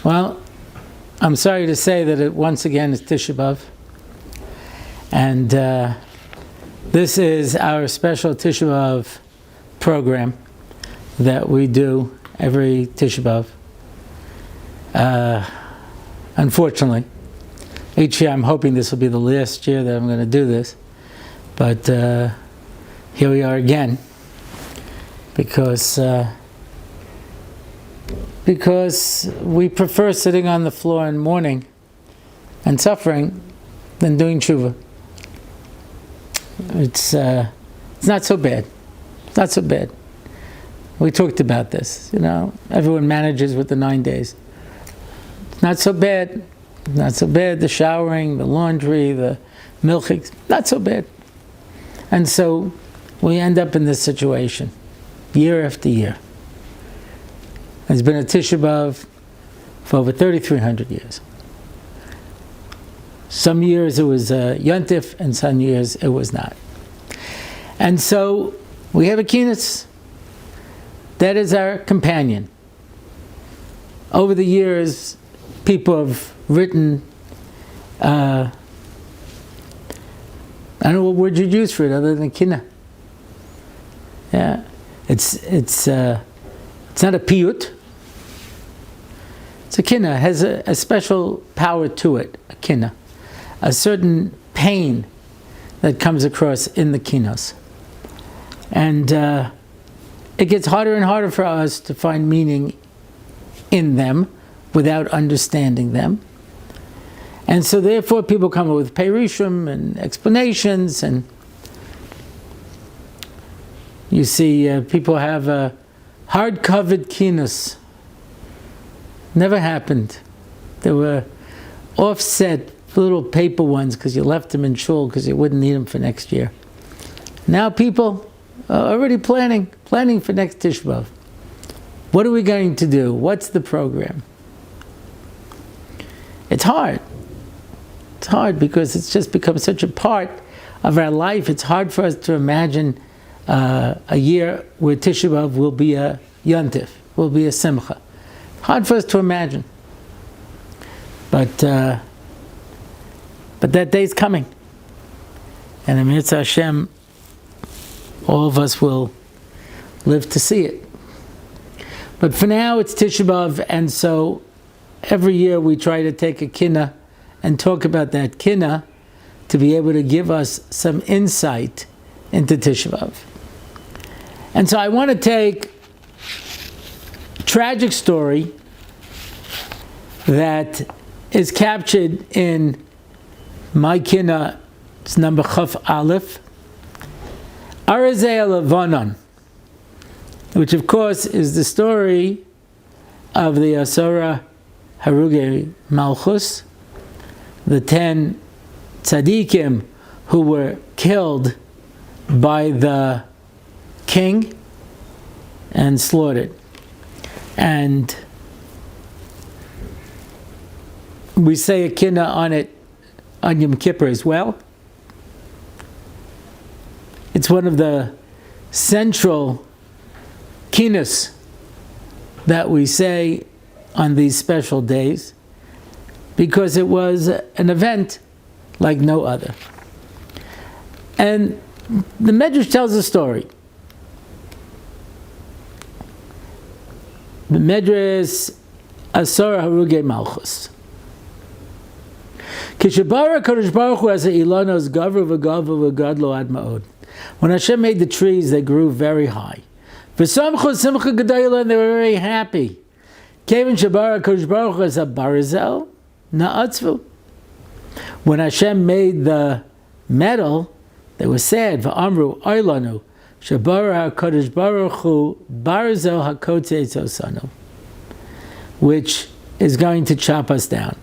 Well, I'm sorry to say that it once again is Tisha B'av, and this is our special Tisha B'av program that we do every Tisha B'av. Unfortunately, each year I'm hoping this will be the last year that I'm going to do this, but here we are again, because we prefer sitting on the floor and mourning and suffering than doing tshuva. It's not so bad. It's not so bad. We talked about this. Everyone manages with the 9 days. It's not so bad. Not so bad. The showering, the laundry, the milching, not so bad. And so we end up in this situation year after year. There's been a Tisha B'av for over 3,300 years. Some years it was Yontif, and some years it was not. And so we have a kinos. That is our companion. Over the years, people have written, I don't know what word you'd use for it other than kina. Yeah, it's not a piyut. It's a kina. It has a special power to it. A kina, a certain pain that comes across in the kinos, and it gets harder and harder for us to find meaning in them without understanding them. And so therefore people come up with perushim and explanations, and you see people have a hard-covered kinos. Never happened. There were offset little paper ones because you left them in shul because you wouldn't need them for next year. Now people are already planning for next Tisha B'av. What are we going to do? What's the program? It's hard. It's hard because it's just become such a part of our life. It's hard for us to imagine a year where Tisha B'av will be a Yontif, will be a Simcha. Hard for us to imagine. But that day's coming. And in Mitzvah Hashem, all of us will live to see it. But for now, it's Tisha B'av, and so every year we try to take a kina and talk about that kina to be able to give us some insight into Tisha B'av. And so I want to take a tragic story that is captured in my kina, it's number Chaf Aleph, Arazei Levanon, which of course is the story of the Asura Haruge Malchus, the 10 tzaddikim who were killed by the king and slaughtered. And we say a kina on it on Yom Kippur as well. It's one of the central kinos that we say on these special days, because it was an event like no other. And the Medrash tells a story. The Medrash Asura Haruge Malchus. Kishabara Kadosh Baruch Hu as a ilanos gavru v'gavru v'gadlo ad ma'od. When Hashem made the trees, they grew very high. V'samchu simcha gedayla, and they were very happy. Kevin Shabara Kadosh Baruch Hu as a barazel na'atzvu. When Hashem made the metal, they were sad. V'amru oilanu Shabara Kadosh Baruch Hu barazel hakotzeitz osanu, which is going to chop us down.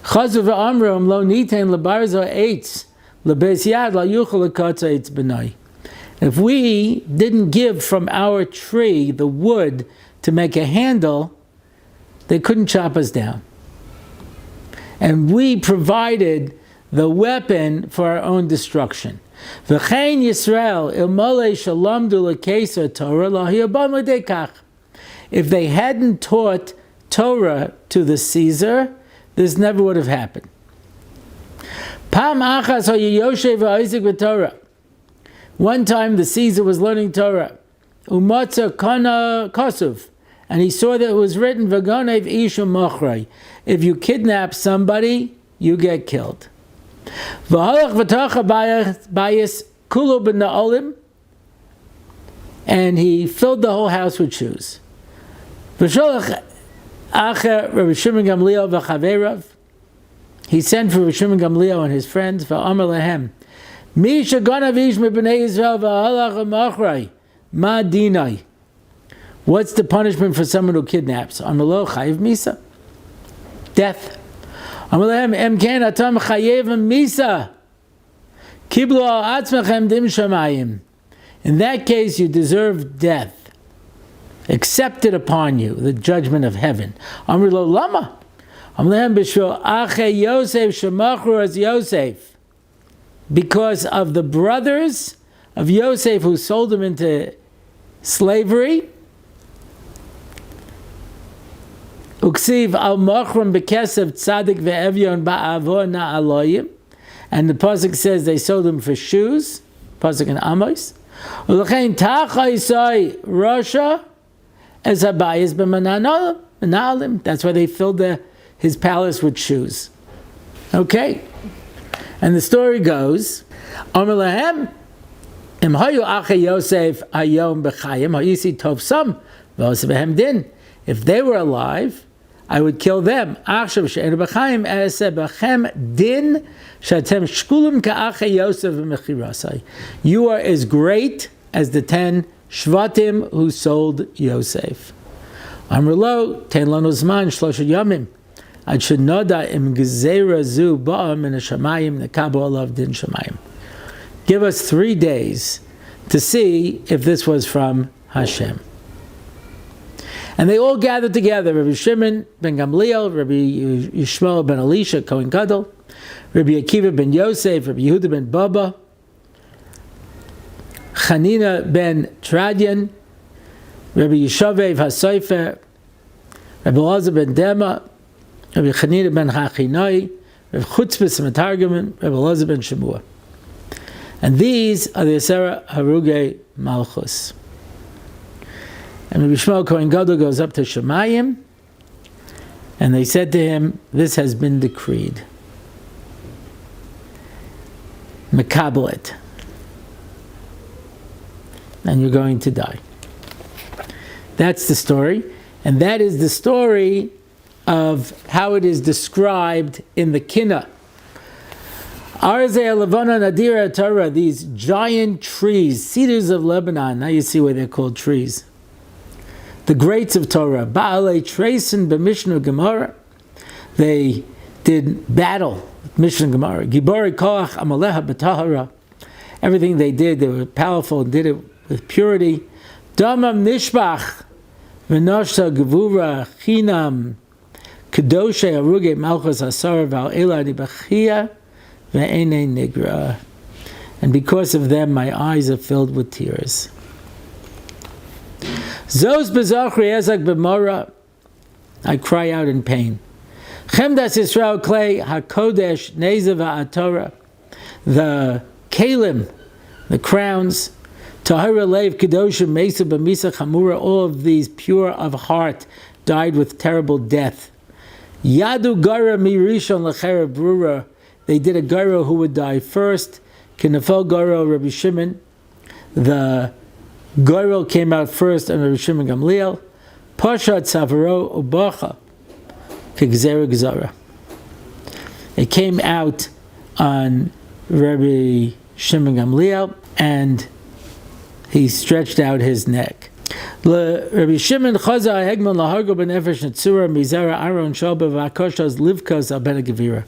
Chazu v'amru lo nitain lebarazel eitz lebeis yad la yuchel lekotzeitz b'nai. If we didn't give from our tree the wood to make a handle, they couldn't chop us down. And we provided the weapon for our own destruction. V'chein Yisrael ilmolei shalamdu lekeser Torah lahiyabam l'dekach. If they hadn't taught Torah to the Caesar, this never would have happened. One time the Caesar was learning Torah. Umatza kana kasuv. And he saw that it was written, Vagonev isha mochrei. If you kidnap somebody, you get killed. V'halach v'tacha bayis kulu b'na'olim. And he filled the whole house with shoes. V'sholach acher Rabbi Shimon Gamliel v'chaverav. He sent for Rabbi Shimon Gamliel and his friends, v'amar lehem, Mi shaganav ish mibnei Yisrael v'halach mochrei. Ma dinai. What's the punishment for someone who kidnaps? Amalo chayiv misa. Death. Amalehem emken atam chayiv misa. Kiblu al atzmachem dim shamayim. In that case, you deserve death. Accepted upon you the judgment of heaven. Amrilo lama. Amalehem b'shvil ache Yosef shemachru as Yosef. Because of the brothers of Yosef who sold him into slavery. Uksiv al machram bekesev tzadik ve'evyon ba'avo na'aloyim. And the pasuk says they sold him for shoes. Pasuk in Amos. Ulechein tachaisai Rasha as habayis b'manalim. That's why they filled his palace with shoes. Okay. And the story goes, Amar lahem, im hayu ache Yosef hayom b'chayim hayisi tov sam v'oseh behem din. If they were alive, I would kill them. Achshav she'enu b'chayim eseh b'chem din she'atem shkulim ka'ache Yosef v'mechirasai. You are as great as the 10 shvatim who sold Yosef. Amar lo, ten lanu zman shlosha yamim. Ad shenoda im gezerah zu ba'am min hashamayim nekabu alav din shamayim. Give us 3 days to see if this was from Hashem. And they all gathered together, Rabbi Shimon ben Gamliel, Rabbi Yishmael ben Elisha, Kohen Gadol, Rabbi Akiva ben Yosef, Rabbi Yehuda ben Baba, Chanina ben Tradian, Rabbi Yishavev HaSofer, Rabbi Elazar ben Dema, Rabbi Chanina ben Hachinai, Rabbi Chutzpis Matargaman, Rabbi Elazar ben Shemua. And these are the Asera Haruge Malchus. And Rabbi Shmuel Kohen Gadol goes up to Shemayim, and they said to him, this has been decreed. Mekabel it. And you're going to die. That's the story. And that is the story of how it is described in the kinos. Arzei Levana Nadira Torah, these giant trees, cedars of Lebanon. Now you see why they're called trees. The greats of Torah, Baalei Treisen b'Mishnah Gemara. They did battle, Mishnah Gemara. Gibori Koach Amaleha b'Tahara. Everything they did, they were powerful and did it with purity. Damam Nishbach v'Nosha Gevura Chinam Kedoshe Aruge Malchus Asar V'Ela Nibachia Ve'ene Nigra. And because of them, my eyes are filled with tears. Zos bezachri ezak b'mora, I cry out in pain. Chemdas Yisrael klei hakodesh nezav ha'atorah, the kalim, the crowns, tahira leiv kedoshim mesa b'misa chamura, all of these pure of heart died with terrible death. Yadu gara mirishon l'chera brura, they did a gara who would die first. Kinafel gara Rabbi Shimon, the Goyrel came out first on Rabbi Shimon Gamliel. Pashat Savaro Ubacha Kegzera Gzara. It came out on Rabbi Shimon Gamliel and he stretched out his neck. Rabbi Shimon Chaza Hegman Lahargo Benefesh Netzura Mizara Aaron Shalba Vakoshas Livkas Abena Gevira.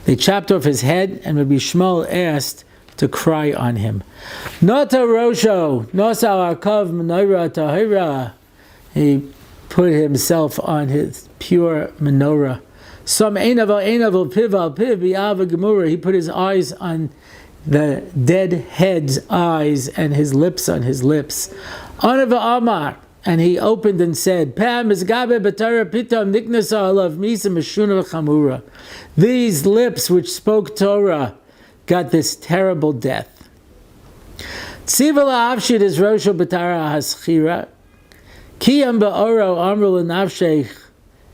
They chopped off his head and Rabbi Shmuel asked to cry on him. Nota Rosho, Nosa Akav Menorah Tahira. He put himself on his pure menorah. Some Einav Piv al Piv Biava Gemura. He put his eyes on the dead head's eyes and his lips on his lips. Anava Amar, and he opened and said, these lips which spoke Torah got this terrible death. Tziva la'avshid is Rosho b'tara haschira, kiyam ba'oro amru l'navshech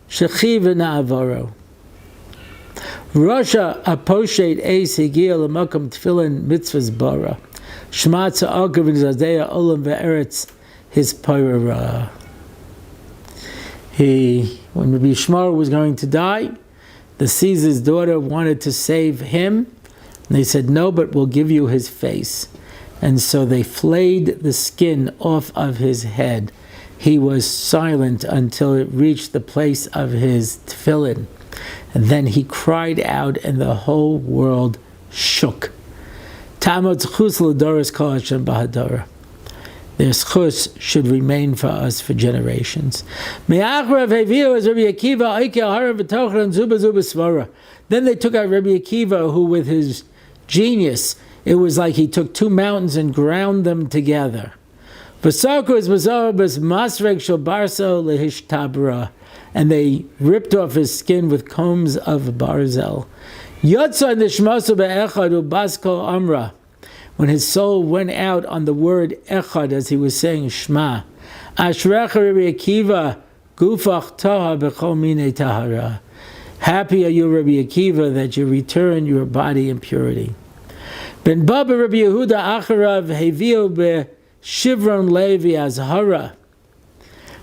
shechiv na'avoro. Rosha aposhet eis higia l'makam tefillin mitzvahs bara, shma tza'akav v'zadeya olam ve'eretz his parara. When Rabbi Yishmael was going to die, the Caesar's daughter wanted to save him, and they said, no, but we'll give you his face. And so they flayed the skin off of his head. He was silent until it reached the place of his tefillin. And then he cried out, and the whole world shook. Tamot chus l'doros kol Hashem b'hadorah. Their chus should remain for us for generations. Then they took out Rabbi Akiva, who with his genius, it was like he took two mountains and ground them together. And they ripped off his skin with combs of barzel. When his soul went out on the word echad as he was saying Shema, Ashrecha Rabbi Akiva, Gufach Taha B'chol Minei Tahara. Happy are you, Rabbi Akiva, that you return your body in purity. Ben Baba Rabbi Yehuda Acharav Heviu Shivron Levi Azhara.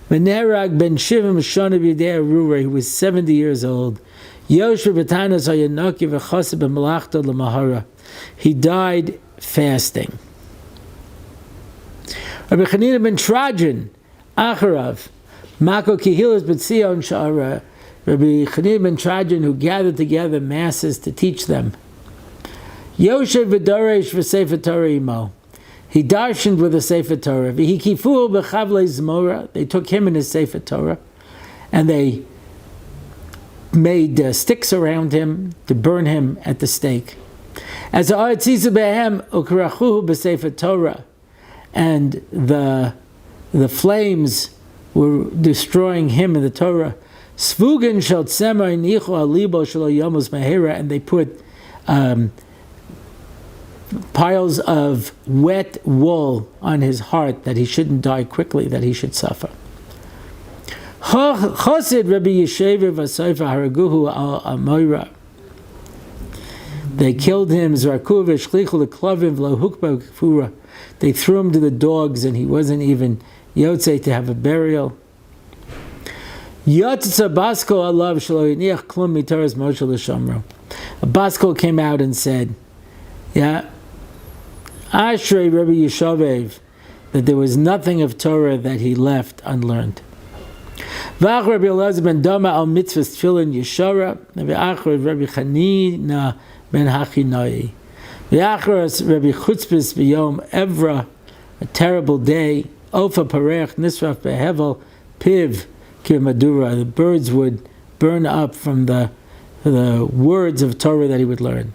Menerag Ben Shivim Shana B'Yidei Arura. He was 70 years old. Yosh B'Tanas Hayanaki V'Chaseb B'Malachta L'Mahara. He died fasting. Rabbi Chanina Ben Trajan Acharav Mako Kihilas B'Tzion Shara. Rabbi Chanina Ben Trajan, who gathered together masses to teach them. Yoshev V'Doresh V'Sefer Torah Imo. He darshaned with a Sefer Torah. V'Hikifu B'Chavlei Zmora. They took him and his Sefer Torah, and they made sticks around him to burn him at the stake. As the Artzizu Behem Ukrachuhu B'Sefer Torah, and the flames were destroying him in the Torah. Svugin shel tzemar nichu alibo shelo yomos mehera, and they put piles of wet wool on his heart that he shouldn't die quickly, that he should suffer. Chosid Rabbi Yeshever v'Soifa haraguhu al Amoira. They killed him. Zraku v'shlichu leklavim v'lohukba kfura. They threw him to the dogs, and he wasn't even yotzei to have a burial. Yotza Baskol alav shelo yiniach klum mitaras Moshe l'shamro. A Baskol came out and said, Ashrei Rabbi Yeshavev, that there was nothing of Torah that he left unlearned. V'ach Rabbi Elazar ben Dama al mitzvahs tefillin yeshara, v'achar Rabbi Chanina ben Hachinai, v'achar Rabbi Chutzpis b'yom Evra, a terrible day, Ofa parech nisraf behevel piv kimadura. The birds would burn up from the words of Torah that he would learn.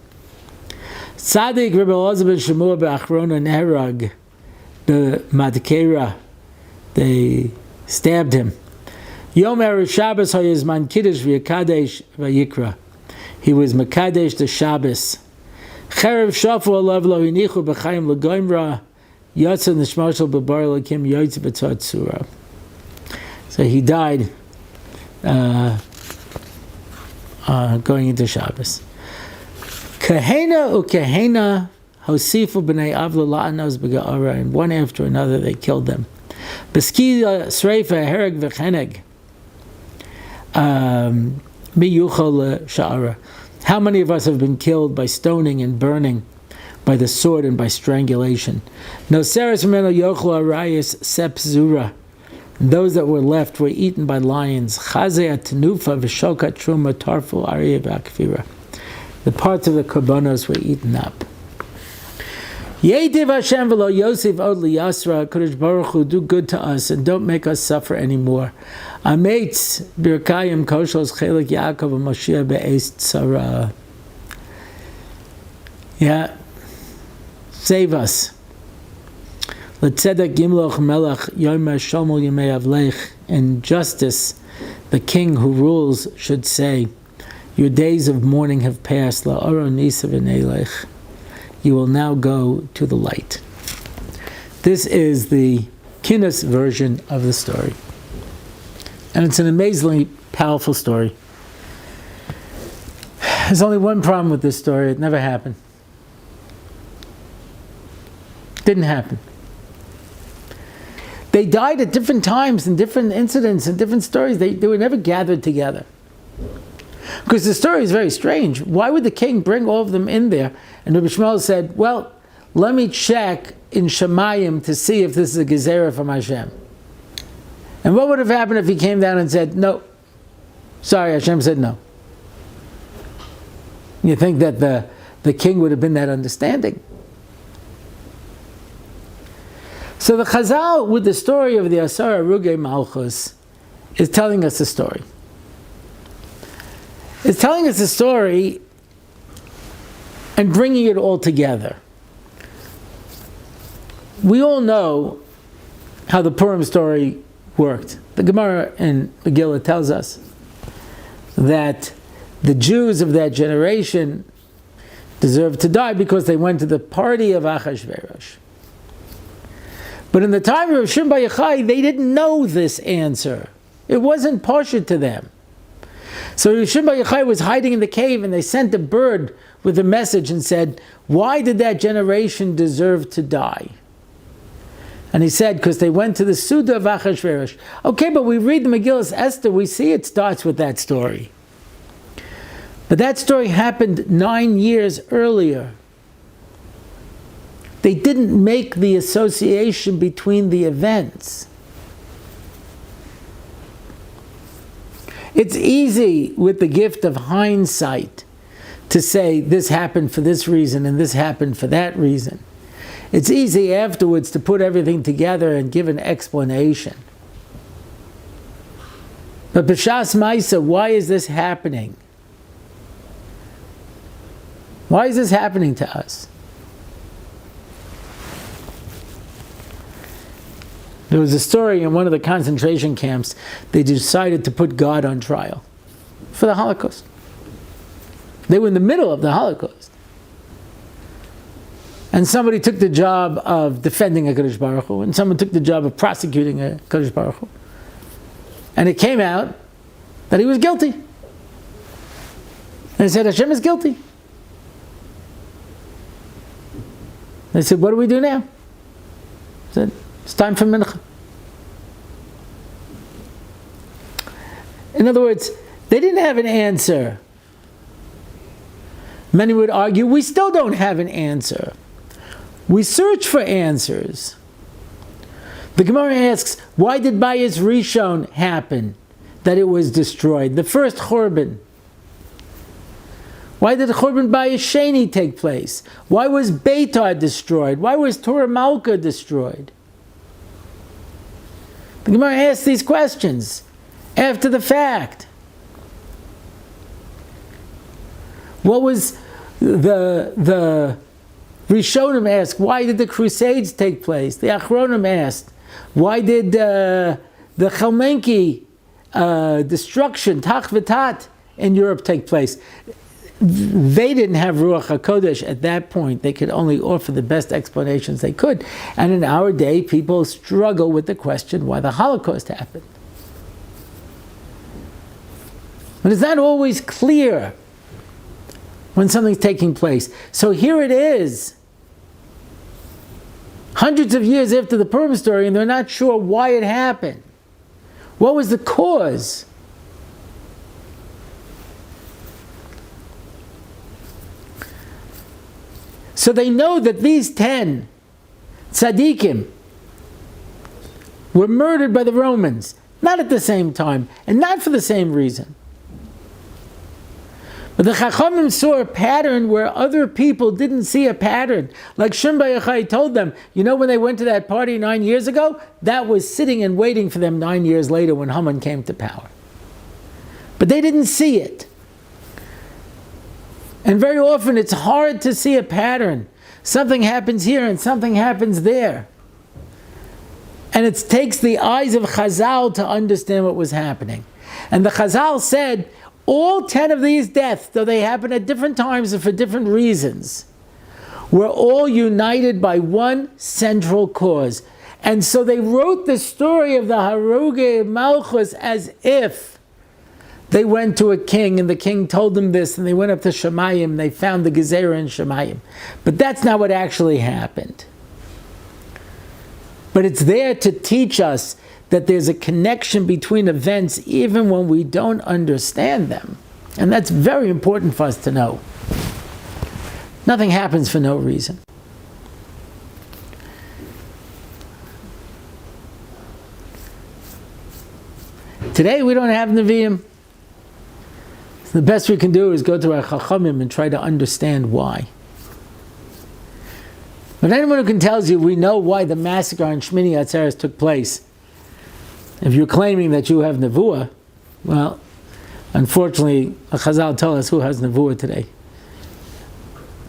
Tzaddik Rabbi Elazar ben Shemua be'achrona neherag be'madkera. They stabbed him. Yom Erev Shabbos hayizman kiddush v'yakadesh v'yikra. He was makadesh the Shabbos. Cherev shafu alav lo hinichu b'chaim l'goimra yotza nishmashal b'bar l'kim yotza b'tzat tzura. So he died going into Shabbos. Kahena ukahena hosifu b'nei avla la'anos b'ga'ara, and one after another they killed them. B'ski sreifa hereg v'cheneg miyuchal sha'ara. How many of us have been killed by stoning and burning, by the sword and by strangulation? No seres meno yochlu arayis sepzura. Those that were left were eaten by lions. Chazeh atnufa v'shokat truma tarfu ariya v'akfira. The parts of the korbanos were eaten up. Yeitiv Hashem v'lo Yosef od liyasra. Kodesh Baruch Hu, do good to us and don't make us suffer anymore. Ametz birkayim koshos chelik Yaakov v'Moshiach be'es tzara. Save us. L'tzedek yimloch melech yomer shomol yemei avlech. In justice, the king who rules should say, your days of mourning have passed. La'oro nisa v'neilech. You will now go to the light. This is the kinos version of the story. And it's an amazingly powerful story. There's only one problem with this story. It never happened. Didn't happen. They died at different times and different incidents and different stories. They were never gathered together. Because the story is very strange. Why would the king bring all of them in there? And Rabbi Shmuel said, well, let me check in Shemayim to see if this is a gezerah from Hashem. And what would have happened if he came down and said, no? Sorry, Hashem said no. You think that the king would have been that understanding. So the Chazal, with the story of the Asar Arugei Malchus, is telling us a story. It's telling us a story and bringing it all together. We all know how the Purim story worked. The Gemara in Megillah tells us that the Jews of that generation deserved to die because they went to the party of Achashverosh. But in the time of Rav Shimon bar Yochai, they didn't know this answer. It wasn't pashut to them. So Rav Shimon bar Yochai was hiding in the cave, and they sent a bird with a message and said, why did that generation deserve to die? And he said, because they went to the Suda of Achashverosh. Okay, but we read the Megillah Esther, we see it starts with that story. But that story happened 9 years earlier. They didn't make the association between the events. It's easy with the gift of hindsight to say this happened for this reason and this happened for that reason. It's easy afterwards to put everything together and give an explanation. But B'Shas Maisa, why is this happening? Why is this happening to us? There was a story in one of the concentration camps. They decided to put God on trial for the Holocaust. They were in the middle of the Holocaust. And somebody took the job of defending HaKadosh Baruch Hu, and someone took the job of prosecuting HaKadosh Baruch Hu. And it came out that he was guilty. And they said, Hashem is guilty. They said, what do we do now? He said, it's time for mincha. In other words, they didn't have an answer. Many would argue, we still don't have an answer. We search for answers. The Gemara asks, why did Bayis Rishon happen? That it was destroyed. The first Churban. Why did the Churban Bayis Sheni take place? Why was Beitar destroyed? Why was Torah Malka destroyed? The Gemara asks these questions after the fact. What was the Rishonim asked, why did the Crusades take place? The Achronim asked, why did the Chalmenki destruction, Tach V'Tat, in Europe take place? They didn't have Ruach HaKodesh at that point. They could only offer the best explanations they could. And in our day, people struggle with the question why the Holocaust happened. But it's not always clear when something's taking place. So here it is, hundreds of years after the Purim story, and they're not sure why it happened. What was the cause? So they know that these 10 tzaddikim were murdered by the Romans, not at the same time, and not for the same reason. But the Chachamim saw a pattern where other people didn't see a pattern. Like Shimon bar Yochai told them, you know when they went to that party 9 years ago? That was sitting and waiting for them 9 years later when Haman came to power. But they didn't see it. And very often it's hard to see a pattern. Something happens here and something happens there. And it takes the eyes of Chazal to understand what was happening. And the Chazal said, all 10 of these deaths, though they happen at different times and for different reasons, were all united by one central cause. And so they wrote the story of the Haruge Malchus as if they went to a king and the king told them this, and they went up to Shemayim, they found the Gezerah in Shemayim. But that's not what actually happened. But it's there to teach us that there's a connection between events even when we don't understand them. And that's very important for us to know. Nothing happens for no reason. Today we don't have Nevi'im. So the best we can do is go to our Chachamim and try to understand why. But anyone who can tell you we know why the massacre on Shmini Atzeres took place, if you're claiming that you have Nevuah, well, unfortunately, Chazal tell us who has Nevuah today.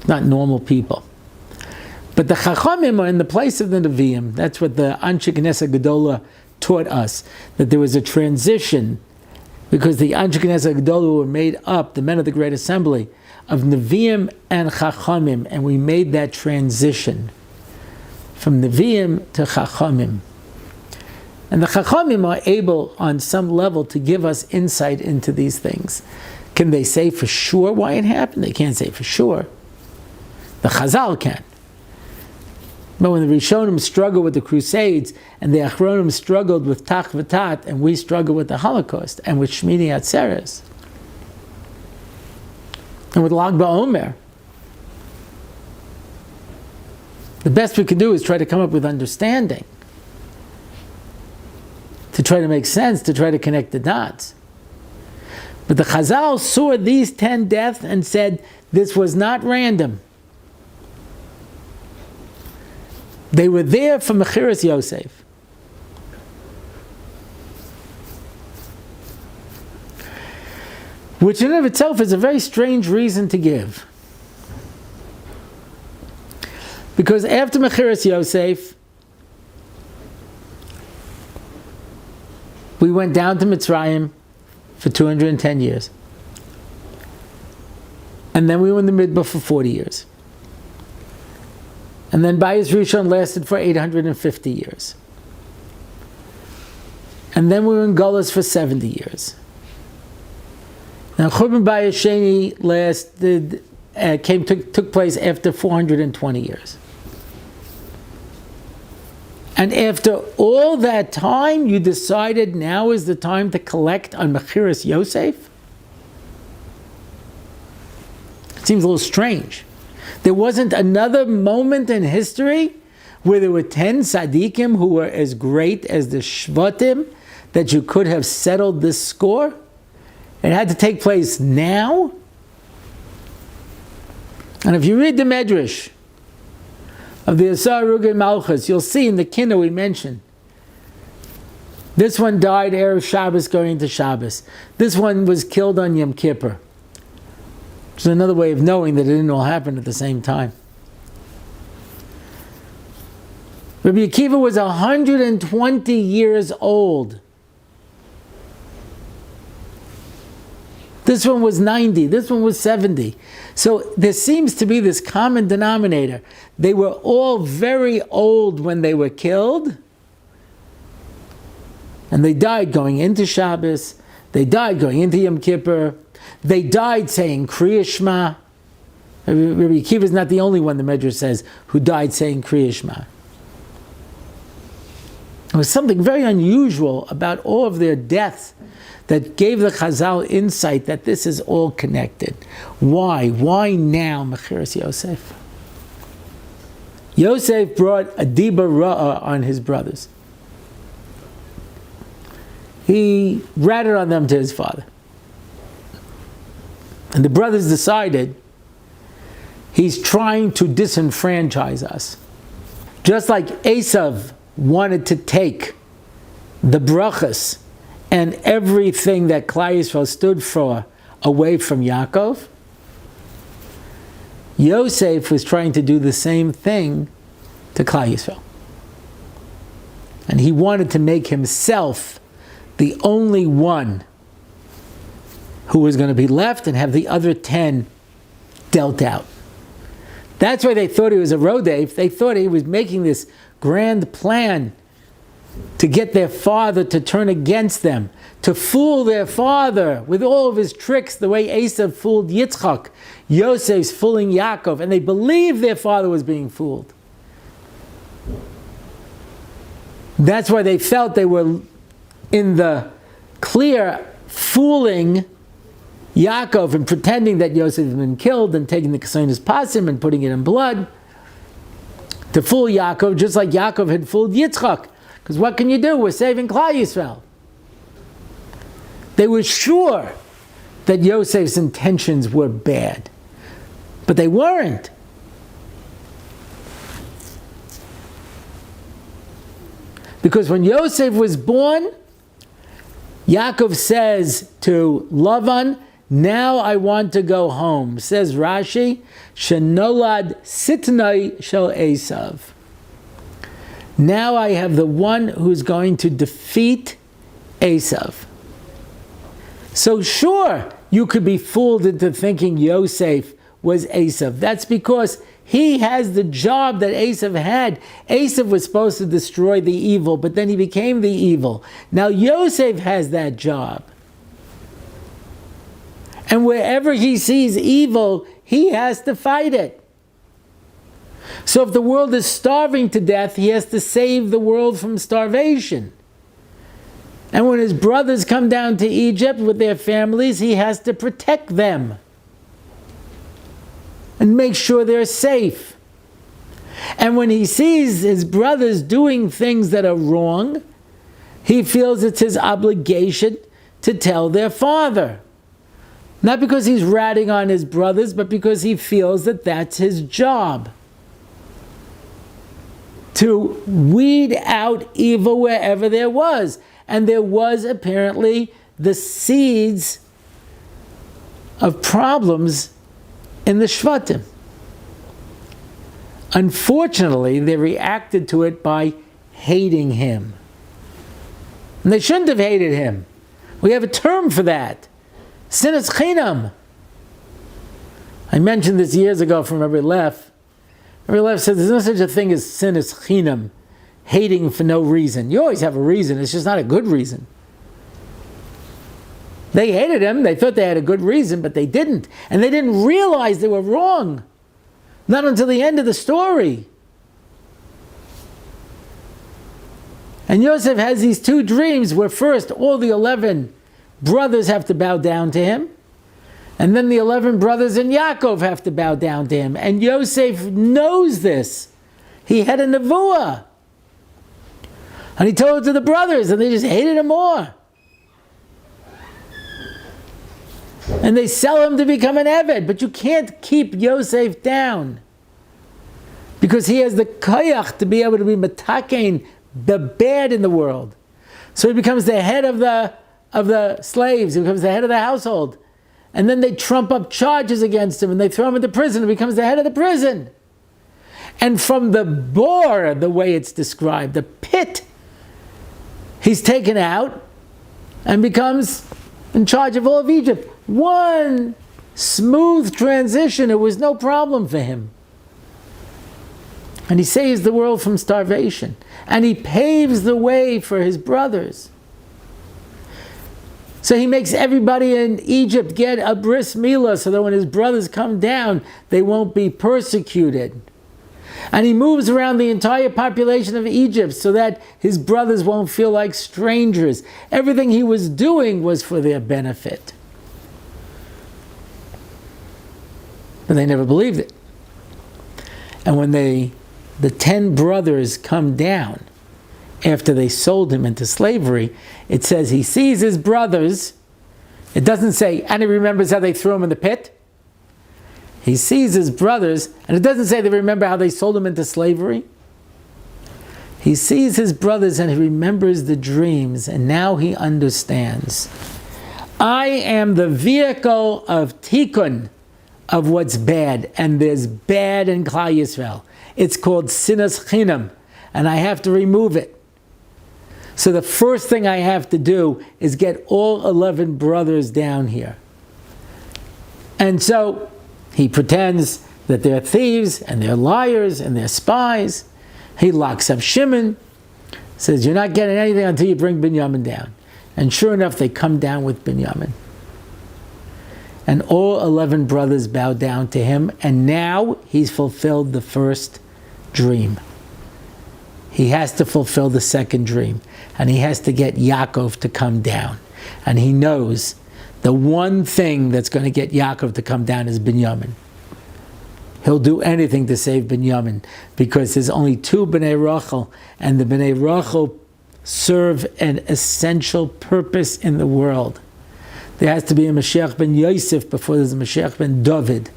Not normal people. But the Chachamim are in the place of the Nevi'im. That's what the Anshe Knesset Gedola taught us, that there was a transition, because the Anshe Knesset Gedola were made up, the men of the Great Assembly, of Nevi'im and Chachamim, and we made that transition from Nevi'im to Chachamim. And the Chachamim are able, on some level, to give us insight into these things. Can they say for sure why it happened? They can't say for sure. The Chazal can. But when the Rishonim struggled with the Crusades, and the Achronim struggled with Tach V'Tat, and we struggled with the Holocaust, and with Shmini Atzeres, and with Lag BaOmer, the best we can do is try to come up with understanding, to try to make sense, to try to connect the dots. But the Chazal saw these 10 deaths and said, this was not random. They were there for Mechiras Yosef. Which in and of itself is a very strange reason to give. Because after Mechiras Yosef, we went down to Mitzrayim for 210 years. And then we were in the Midbar for 40 years. And then Bayis Rishon lasted for 850 years. And then we were in Golus for 70 years. Now Churban Bayis Sheni took place after 420 years. And after all that time, you decided now is the time to collect on Mechiras Yosef? It seems a little strange. There wasn't another moment in history where there were 10 tzaddikim who were as great as the Shvatim that you could have settled this score? It had to take place now? And if you read the Medrash of the Asar Ruge Malchus, you'll see in the kinos we mentioned, this one died Erev Shabbos going to Shabbos. This one was killed on Yom Kippur. Which is another way of knowing that it didn't all happen at the same time. Rabbi Akiva was 120 years old. This one was 90. This one was 70. So there seems to be this common denominator. They were all very old when they were killed. And they died going into Shabbos. They died going into Yom Kippur. They died saying Kriya Shema. Rabbi Akiva is not the only one, the Medrash says, who died saying Kriya Shema. There was something very unusual about all of their deaths that gave the Chazal insight that this is all connected. Why? Why now Mechiras Yosef? Yosef brought a diba ra'ah on his brothers. He ratted on them to his father. And the brothers decided he's trying to disenfranchise us. Just like Esav wanted to take the brachas and everything that Klal Yisrael stood for away from Yaakov, Yosef was trying to do the same thing to Klal Yisrael. And he wanted to make himself the only one who was going to be left and have the other 10 dealt out. That's why they thought he was a Rodef. They thought he was making this grand plan to get their father to turn against them, to fool their father with all of his tricks, the way Esav fooled Yitzchak. Yosef's fooling Yaakov, and they believed their father was being fooled. That's why they felt they were in the clear fooling Yaakov and pretending that Yosef had been killed and taking the Kesonis Pasim and putting it in blood to fool Yaakov, just like Yaakov had fooled Yitzchak. Because what can you do? We're saving Klal Yisrael. They were sure that Yosef's intentions were bad, but they weren't. Because when Yosef was born, Yaakov says to Lavan, now I want to go home. Says Rashi, Shenolad Sitnai Shel Esav. Now I have the one who's going to defeat Esav. So sure, you could be fooled into thinking Yosef was Esav. That's because he has the job that Esav had. Esav was supposed to destroy the evil, but then he became the evil. Now Yosef has that job. And wherever he sees evil, he has to fight it. So if the world is starving to death, he has to save the world from starvation. And when his brothers come down to Egypt with their families, he has to protect them and make sure they're safe. And when he sees his brothers doing things that are wrong, he feels it's his obligation to tell their father. Not because he's ratting on his brothers, but because he feels that that's his job. To weed out evil wherever there was. And there was apparently the seeds of problems in the Shvatim. Unfortunately, they reacted to it by hating him. And they shouldn't have hated him. We have a term for that. Sinas Chinam. I mentioned this years ago from Rabbi Orlofsky. Rabbi Orlofsky said there's no such a thing as Sinas Chinam, hating for no reason. You always have a reason, it's just not a good reason. They hated him, they thought they had a good reason, but they didn't. And they didn't realize they were wrong. Not until the end of the story. And Yosef has these two dreams where first all the 11 brothers have to bow down to him. And then the 11 brothers and Yaakov have to bow down to him. And Yosef knows this. He had a nevuah. And he told it to the brothers, and they just hated him more. And they sell him to become an Eved. But you can't keep Yosef down. Because he has the koyach to be able to be matakein, the bad in the world. So he becomes the head of the slaves. He becomes the head of the household. And then they trump up charges against him and they throw him into prison and becomes the head of the prison. And from the bore, the way it's described, the pit, he's taken out and becomes in charge of all of Egypt. One smooth transition. It was no problem for him. And he saves the world from starvation. And he paves the way for his brothers. So he makes everybody in Egypt get a bris milah so that when his brothers come down, they won't be persecuted. And he moves around the entire population of Egypt so that his brothers won't feel like strangers. Everything he was doing was for their benefit. But they never believed it. And when the 10 brothers come down, after they sold him into slavery, it says he sees his brothers. It doesn't say, and he remembers how they threw him in the pit. He sees his brothers, and it doesn't say they remember how they sold him into slavery. He sees his brothers and he remembers the dreams, and now he understands. I am the vehicle of tikkun, of what's bad, and there's bad in Klal Yisrael. It's called sinas chinam, and I have to remove it. So the first thing I have to do is get all 11 brothers down here. And so he pretends that they're thieves and they're liars and they're spies. He locks up Shimon, says, you're not getting anything until you bring Binyamin down. And sure enough, they come down with Binyamin. And all 11 brothers bow down to him, and now he's fulfilled the first dream. He has to fulfill the second dream, and he has to get Yaakov to come down. And he knows the one thing that's going to get Yaakov to come down is Binyamin. He'll do anything to save Binyamin, because there's only 2 Bnei Rachel, and the Bnei Rachel serve an essential purpose in the world. There has to be a Mashiach ben Yosef before there's a Mashiach ben Dovid.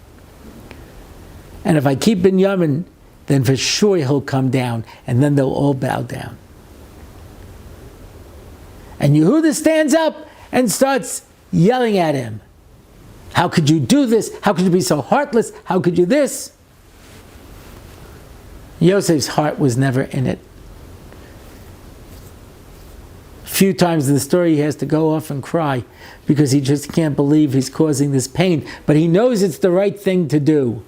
And if I keep Binyamin, then for sure he'll come down, and then they'll all bow down. And Yehuda stands up and starts yelling at him. How could you do this? How could you be so heartless? How could you this? Yosef's heart was never in it. A few times in the story he has to go off and cry because he just can't believe he's causing this pain. But he knows it's the right thing to do.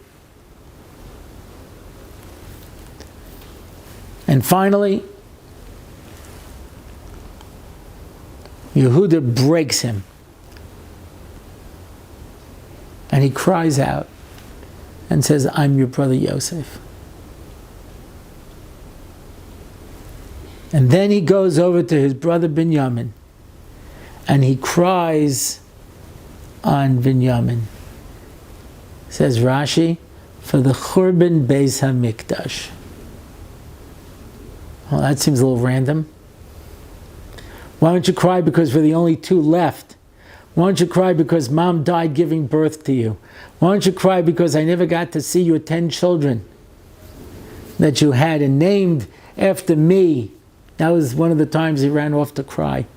And finally, Yehuda breaks him. And he cries out and says, I'm your brother Yosef. And then he goes over to his brother Binyamin and he cries on Binyamin. Says Rashi, for the Churban Beis HaMikdash. Well, that seems a little random. Why don't you cry because we're the only 2 left? Why don't you cry because mom died giving birth to you? Why don't you cry because I never got to see your 10 children that you had and named after me? That was one of the times he ran off to cry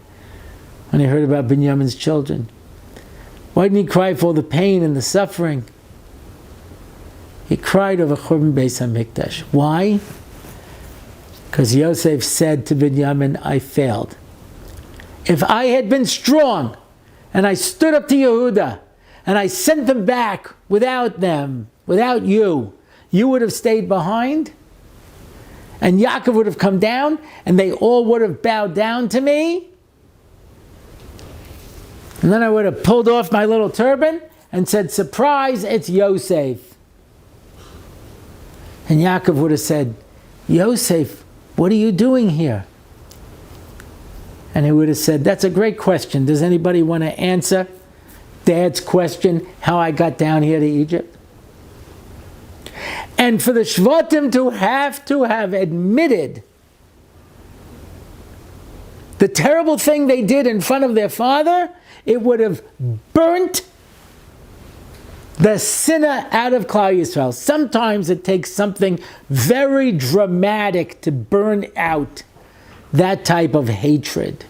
when he heard about Binyamin's children. Why didn't he cry for all the pain and the suffering? He cried over Churban Beis HaMikdash. Why? Because Yosef said to Binyamin, I failed. If I had been strong, and I stood up to Yehuda, and I sent them back without them, without you, you would have stayed behind, and Yaakov would have come down, and they all would have bowed down to me, and then I would have pulled off my little turban and said, surprise, it's Yosef. And Yaakov would have said, Yosef, what are you doing here? And he would have said, that's a great question. Does anybody want to answer Dad's question, how I got down here to Egypt? And for the Shvatim to have admitted the terrible thing they did in front of their father, it would have burnt the sinner out of Klal Yisrael. Sometimes it takes something very dramatic to burn out that type of hatred.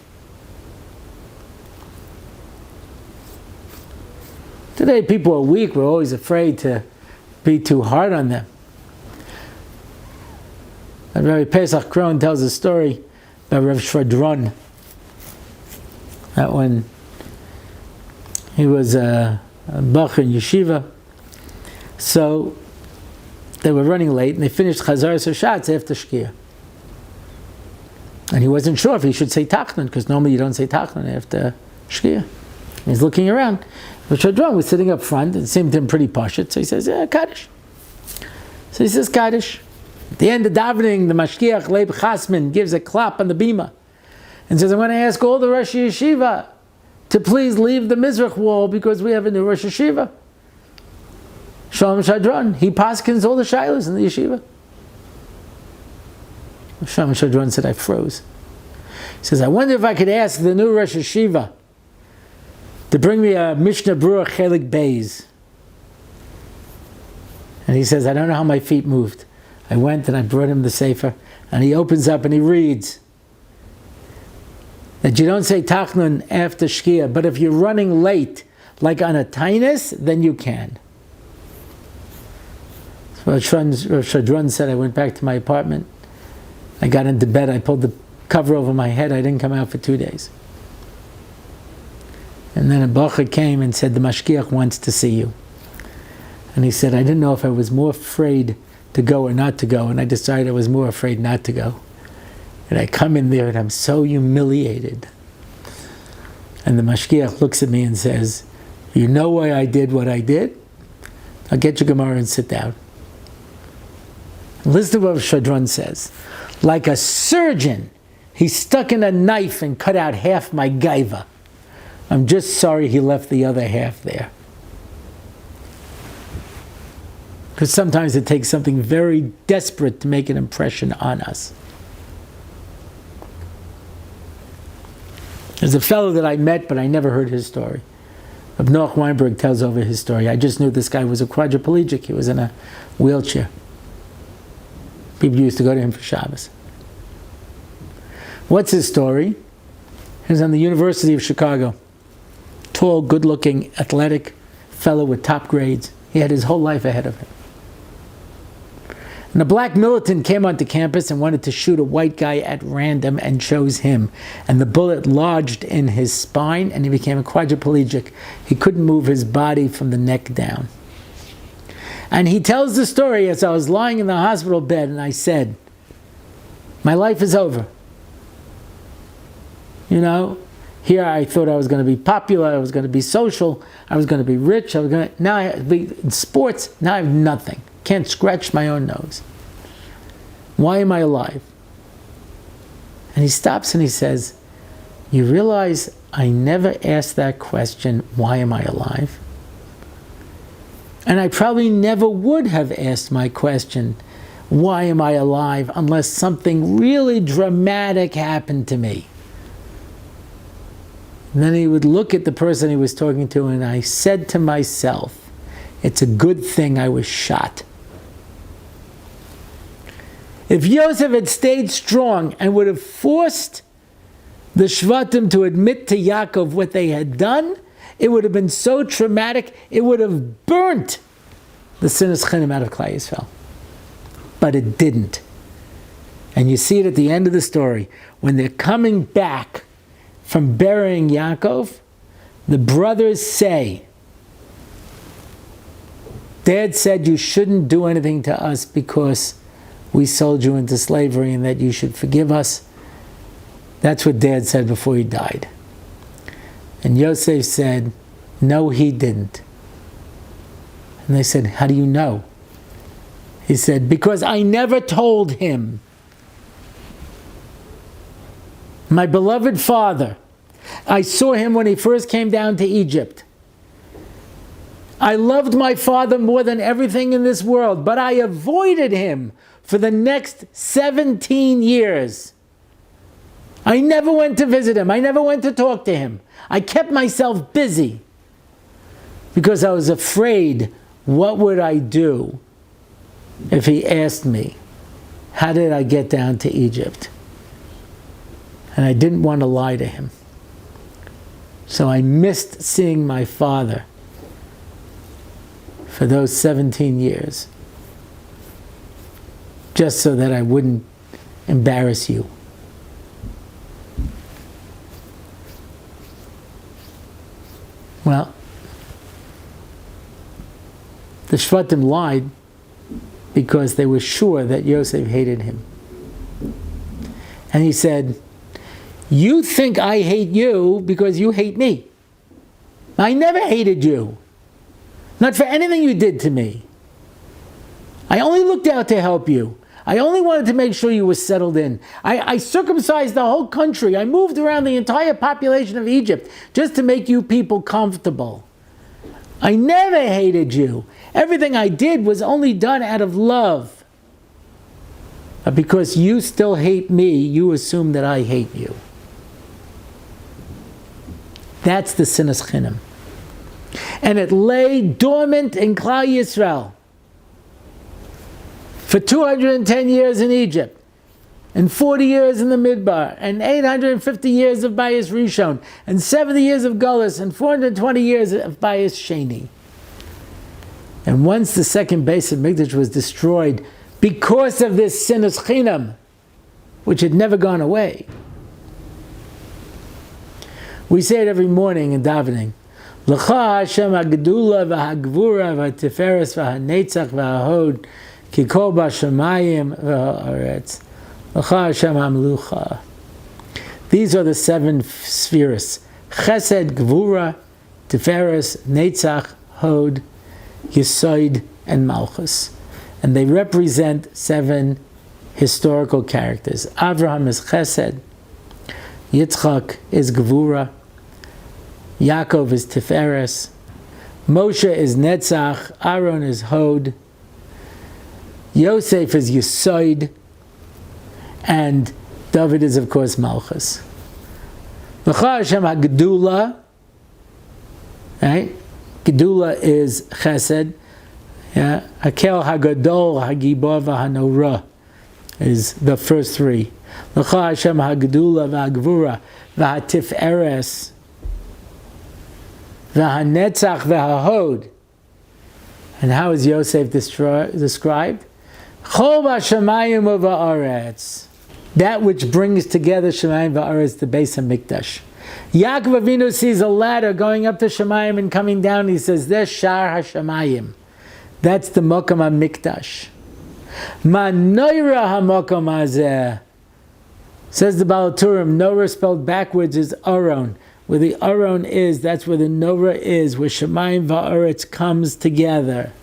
Today people are weak. We're always afraid to be too hard on them. And Rabbi Pesach Krohn tells a story about Rav Shvadron. That when he was a bach in yeshiva, so they were running late and they finished Chazaras Hashatz after Shkia. And he wasn't sure if he should say Tachnun, because normally you don't say Tachnun after Shkia. He's looking around. Rav Shvadron was sitting up front, and it seemed to him pretty pashut, so he says, Kaddish. So he says Kaddish. At the end of davening, the Mashkiach Leib Chasman gives a clap on the bima and says, I'm going to ask all the Rosh Yeshiva to please leave the Mizrach wall because we have a new Rosh Yeshiva. Shalom Shadron, he paskins all the shilas in the yeshiva. Shalom Shadron said, I froze. He says, I wonder if I could ask the new Rosh Yeshiva to bring me a Mishnah Berurah Chelik Beis. And he says, I don't know how my feet moved. I went and I brought him the Sefer, and he opens up and he reads that you don't say Tachnun after Shkia, but if you're running late, like on a Tainus, then you can. So Rav Shadron said, I went back to my apartment, I got into bed, I pulled the cover over my head. I didn't come out for 2 days. And then a bacher came and said, the mashgiach wants to see you. And he said, I didn't know if I was more afraid to go or not to go, and I decided I was more afraid not to go. And I come in there and I'm so humiliated. And the mashgiach looks at me and says, you know why I did what I did? I'll get your Gemara and sit down. Listen to what Shadron says. Like a surgeon, he stuck in a knife and cut out half my gaiva. I'm just sorry he left the other half there. Because sometimes it takes something very desperate to make an impression on us. There's a fellow that I met, but I never heard his story. Noach Weinberg tells over his story. I just knew this guy was a quadriplegic. He was in a wheelchair. People used to go to him for Shabbos. What's his story? He was on the University of Chicago. Tall, good-looking, athletic fellow with top grades. He had his whole life ahead of him. And a black militant came onto campus and wanted to shoot a white guy at random and chose him. And the bullet lodged in his spine and he became a quadriplegic. He couldn't move his body from the neck down. And he tells the story as I was lying in the hospital bed and I said, my life is over. You know, here I thought I was going to be popular, I was going to be social, I was going to be rich, now I have to be in sports, now I have nothing. Can't scratch my own nose. Why am I alive? And he stops and he says, you realize I never asked that question, why am I alive? And I probably never would have asked my question, why am I alive, unless something really dramatic happened to me. And then he would look at the person he was talking to and I said to myself, it's a good thing I was shot. If Yosef had stayed strong and would have forced the Shvatim to admit to Yaakov what they had done, it would have been so traumatic, it would have burnt the sinas chinim out of Klal Yisrael. But it didn't. And you see it at the end of the story. When they're coming back from burying Yaakov, the brothers say, Dad said you shouldn't do anything to us because we sold you into slavery and that you should forgive us. That's what Dad said before he died. And Yosef said, no, he didn't. And they said, how do you know? He said, because I never told him. My beloved father, I saw him when he first came down to Egypt. I loved my father more than everything in this world, but I avoided him for the next 17 years. I never went to visit him. I never went to talk to him. I kept myself busy because I was afraid, what would I do if he asked me, how did I get down to Egypt? And I didn't want to lie to him. So I missed seeing my father for those 17 years, just so that I wouldn't embarrass you. Well, the Shvatim lied because they were sure that Yosef hated him. And he said, you think I hate you because you hate me. I never hated you. Not for anything you did to me. I only looked out to help you. I only wanted to make sure you were settled in. I circumcised the whole country. I moved around the entire population of Egypt just to make you people comfortable. I never hated you. Everything I did was only done out of love. But because you still hate me, you assume that I hate you. That's the sinas chinim. And it lay dormant in Klal Yisrael for 210 years in Egypt, and 40 years in the Midbar, and 850 years of Bayis Rishon, and 70 years of Gullus, and 420 years of Bayis Sheni. And once the second base of Mikdash was destroyed because of this sinas chinim, which had never gone away, We say it every morning in davening. L'cha Hashem ha'gedula v'ha'gvura v'ha'tiferes v'ha'netzach v'ha'hod kikol b'shamayim v'ha'aretz. L'cha Hashem ha'melucha. These are the 7 spheres. Chesed, Gvura, Tiferes, Netzach, Hod, Yesod, and Malchus. And they represent 7 historical characters. Avraham is Chesed, Yitzchak is Gvura, Yaakov is Tiferes, Moshe is Netzach, Aaron is Hod, Yosef is Yesod, and Dovid is, of course, Malchus. L'cha Hashem ha'gedula, right? Gedula is Chesed. Yeah, Hakel ha'gadol ha'gibor v'hanora is the first 3. L'cha Hashem ha'gedula v'ha'gvura v'ha'tiferes v'ha'netzach v'ha'hod. And how is Yosef described? Chol b'shamayim v'ha'aretz. That which brings together Shemayim v'Aretz, the Beis HaMikdash. Yaakov Avinu sees a ladder going up to Shemayim and coming down. He says, "There's Shar HaShemayim." That's the Mokom HaMikdash. Ma noira HaMokom Hazeh. Says the Baal Turim, Norah spelled backwards is Aron. Where the Aron is, that's where the Norah is, where Shemayim v'Aretz comes together.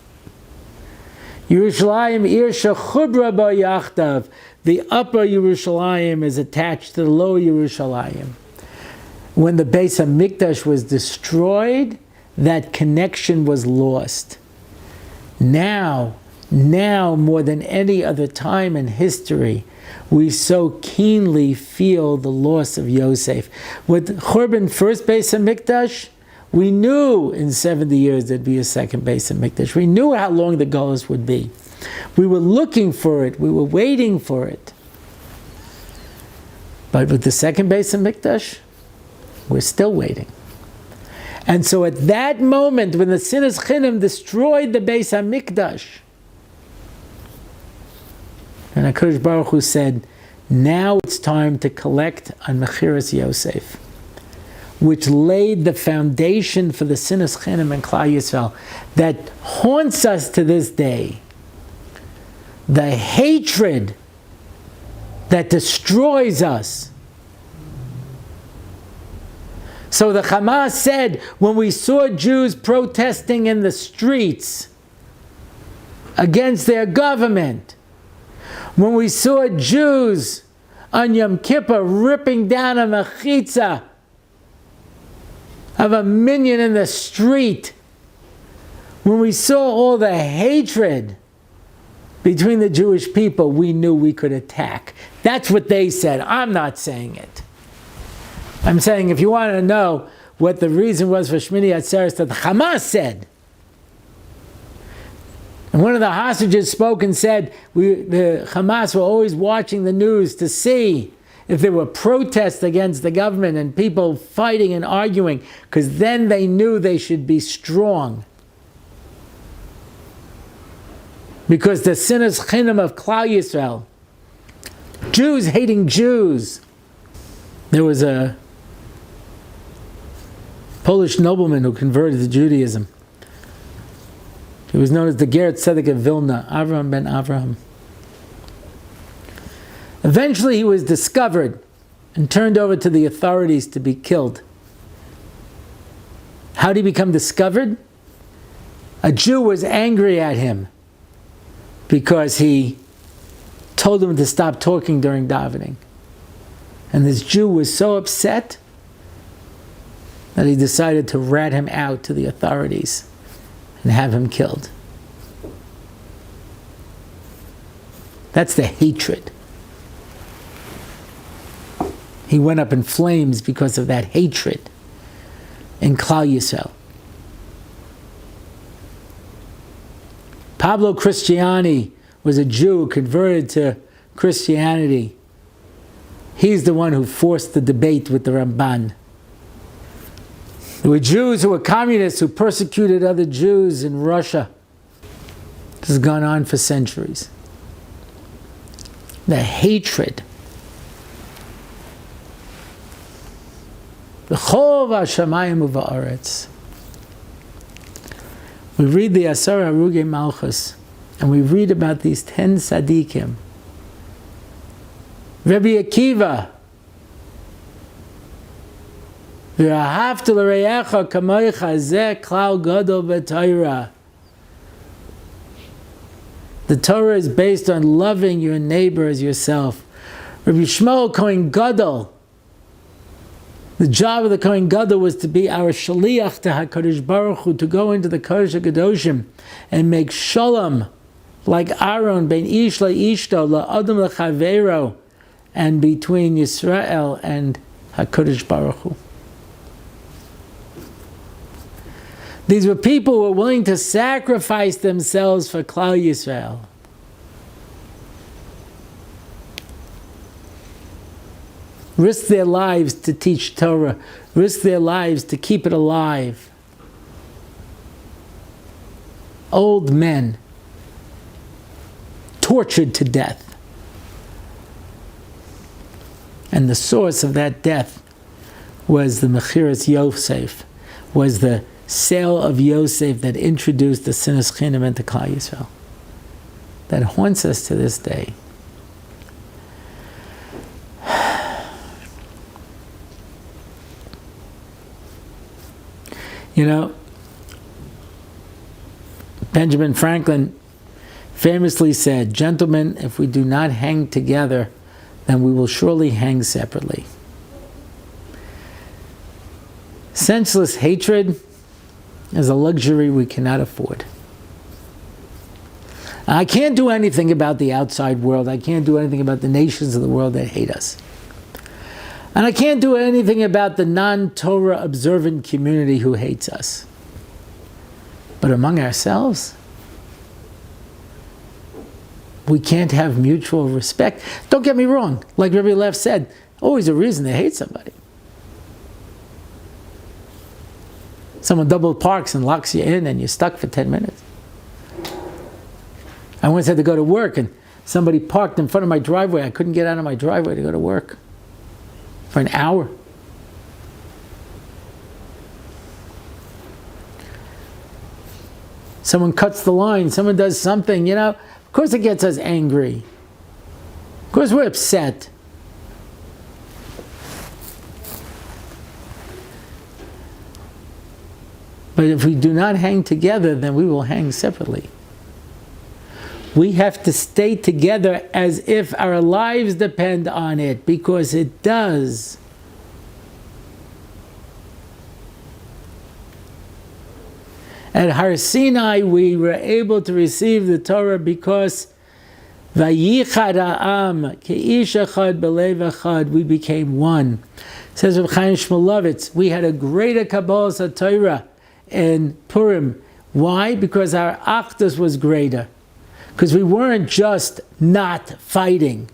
Yerushalayim ir shechubra ba yachdav. The upper Yerushalayim is attached to the lower Yerushalayim. When the Beis HaMikdash was destroyed, that connection was lost. Now more than any other time in history, we so keenly feel the loss of Yosef. With Churban first Beis HaMikdash, we knew in 70 years there'd be a second Beis HaMikdash. We knew how long the Golus would be. We were looking for it. We were waiting for it. But with the second Beis HaMikdash, we're still waiting. And so at that moment, when the Sinas Chinim destroyed the Beis HaMikdash, and HaKadosh Baruch Hu said, now it's time to collect on Mechiras Yosef, which laid the foundation for the Sinas Chinim and Klal Yisrael that haunts us to this day. The hatred that destroys us. So the Hamas said, when we saw Jews protesting in the streets against their government, when we saw Jews on Yom Kippur ripping down a mechitza of a minion in the street, when we saw all the hatred between the Jewish people, we knew we could attack. That's what they said. I'm not saying it. I'm saying if you want to know what the reason was for Shmini Atzeres that the Hamas said, and one of the hostages spoke and said, the Hamas were always watching the news to see if there were protests against the government and people fighting and arguing, because then they knew they should be strong. Because the Sinas Chinim of Klal Yisrael, Jews hating Jews. There was a Polish nobleman who converted to Judaism. He was known as the Ger Tzedek of Vilna, Avraham ben Avraham. Eventually he was discovered and turned over to the authorities to be killed. How did he become discovered? A Jew was angry at him because he told him to stop talking during davening. And this Jew was so upset that he decided to rat him out to the authorities and have him killed. That's the hatred. He went up in flames because of that hatred in Klal Yisrael. Pablo Cristiani was a Jew who converted to Christianity. He's the one who forced the debate with the Ramban. There were Jews who were communists who persecuted other Jews in Russia. This has gone on for centuries. The hatred. V'chol v'ashamayim uva'aretz. We read the Asar Harugei Malchus, and we read about these 10 tzaddikim. Rabbi Akiva, v'ahavta l'reyecha kamoicha zeh klal gadol b'Torah. The Torah is based on loving your neighbor as yourself. Rabbi Shmuel Kohen Gadol, the job of the Kohen Gadol was to be our shaliach to HaKadosh Baruch Hu, to go into the Kodesh HaKadoshim and make shalom, like Aaron, ben ish le'ishto, la'adam le'chavero, and between Yisrael and HaKadosh Baruch Hu. These were people who were willing to sacrifice themselves for Klal Yisrael. Risk their lives to teach Torah. Risk their lives to keep it alive. Old men, tortured to death. And the source of that death was the Mechiras Yosef, was the sale of Yosef that introduced the Sinas Chinam into Klal Yisrael. That haunts us to this day. You know, Benjamin Franklin famously said, "Gentlemen, if we do not hang together, then we will surely hang separately." Senseless hatred is a luxury we cannot afford. I can't do anything about the outside world. I can't do anything about the nations of the world that hate us. And I can't do anything about the non-Torah observant community who hates us. But among ourselves, we can't have mutual respect. Don't get me wrong. Like Rabbi Orlofsky said, always a reason to hate somebody. Someone double parks and locks you in and you're stuck for 10 minutes. I once had to go to work and somebody parked in front of my driveway. I couldn't get out of my driveway to go to work for an hour. Someone cuts the line, someone does something, you know, of course it gets us angry. Of course we're upset. But if we do not hang together, then we will hang separately. We have to stay together as if our lives depend on it, because it does. At Har Sinai, we were able to receive the Torah because Vayichad ha'am ke'ish echad b'lev echad, we became one. Says Reb Chaim Shmulevitz, we had a greater Kabbalah HaTorah in Purim. Why? Because our achdus was greater. Because we weren't just not fighting.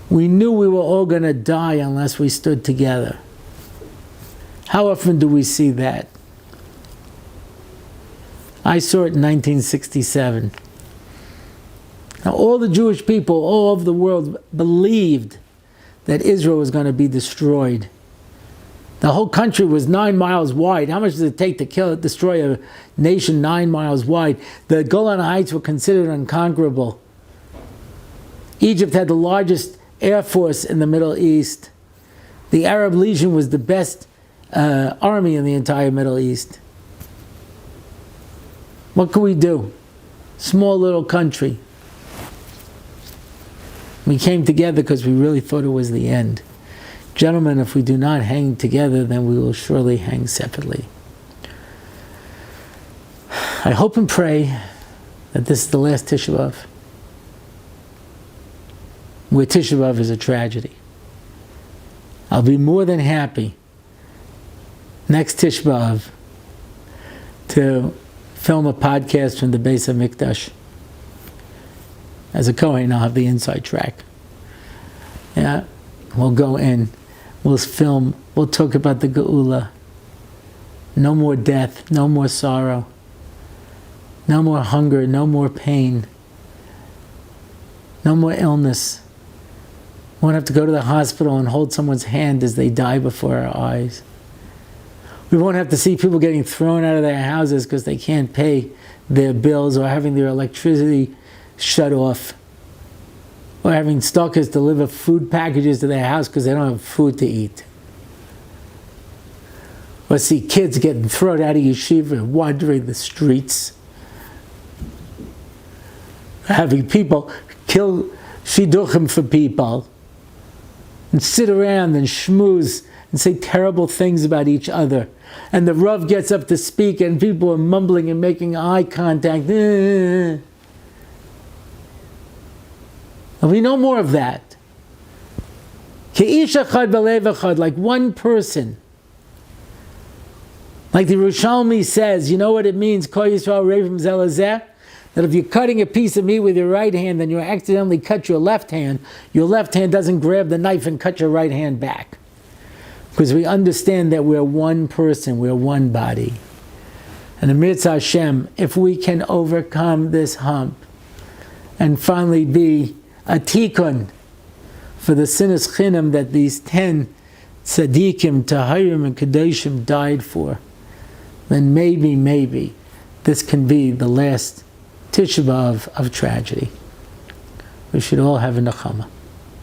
We knew we were all going to die unless we stood together. How often do we see that? I saw it in 1967. Now, all the Jewish people all over the world believed that Israel was going to be destroyed. The whole country was 9 miles wide. How much does it take to destroy a nation 9 miles wide? The Golan Heights were considered unconquerable. Egypt had the largest air force in the Middle East. The Arab Legion was the best army in the entire Middle East. What could we do? Small little country. We came together because we really thought it was the end. Gentlemen, if we do not hang together, then we will surely hang separately. I hope and pray that this is the last Tisha B'av, where Tisha B'av is a tragedy. I'll be more than happy next Tisha B'av to film a podcast from the Beis HaMikdash. As a Kohen, I'll have the inside track. Yeah, we'll go in, we'll film, we'll talk about the Geula. No more death, no more sorrow, no more hunger, no more pain, no more illness, We won't have to go to the hospital and hold someone's hand as they die before our eyes. We won't have to see people getting thrown out of their houses because they can't pay their bills, or having their electricity shut off, or having stalkers deliver food packages to their house because they don't have food to eat. Or see kids getting thrown out of yeshiva and wandering the streets. Having people kill shidduchim for people and sit around and schmooze and say terrible things about each other. And the Rav gets up to speak and people are mumbling and making eye contact. And we know more of that. Ke'ish echad b'lev echad, like one person. Like the Yerushalmi says, you know what it means, Kol Yisrael Revim Zelazeh? That if you're cutting a piece of meat with your right hand and you accidentally cut your left hand doesn't grab the knife and cut your right hand back. Because we understand that we're one person, we're one body. And Amir Hashem, if we can overcome this hump and finally be a tikkun for the sinas chinam that these 10 tzaddikim, tahirim, and kadoshim died for, then maybe this can be the last Tisha B'av of tragedy. We should all have a nechama.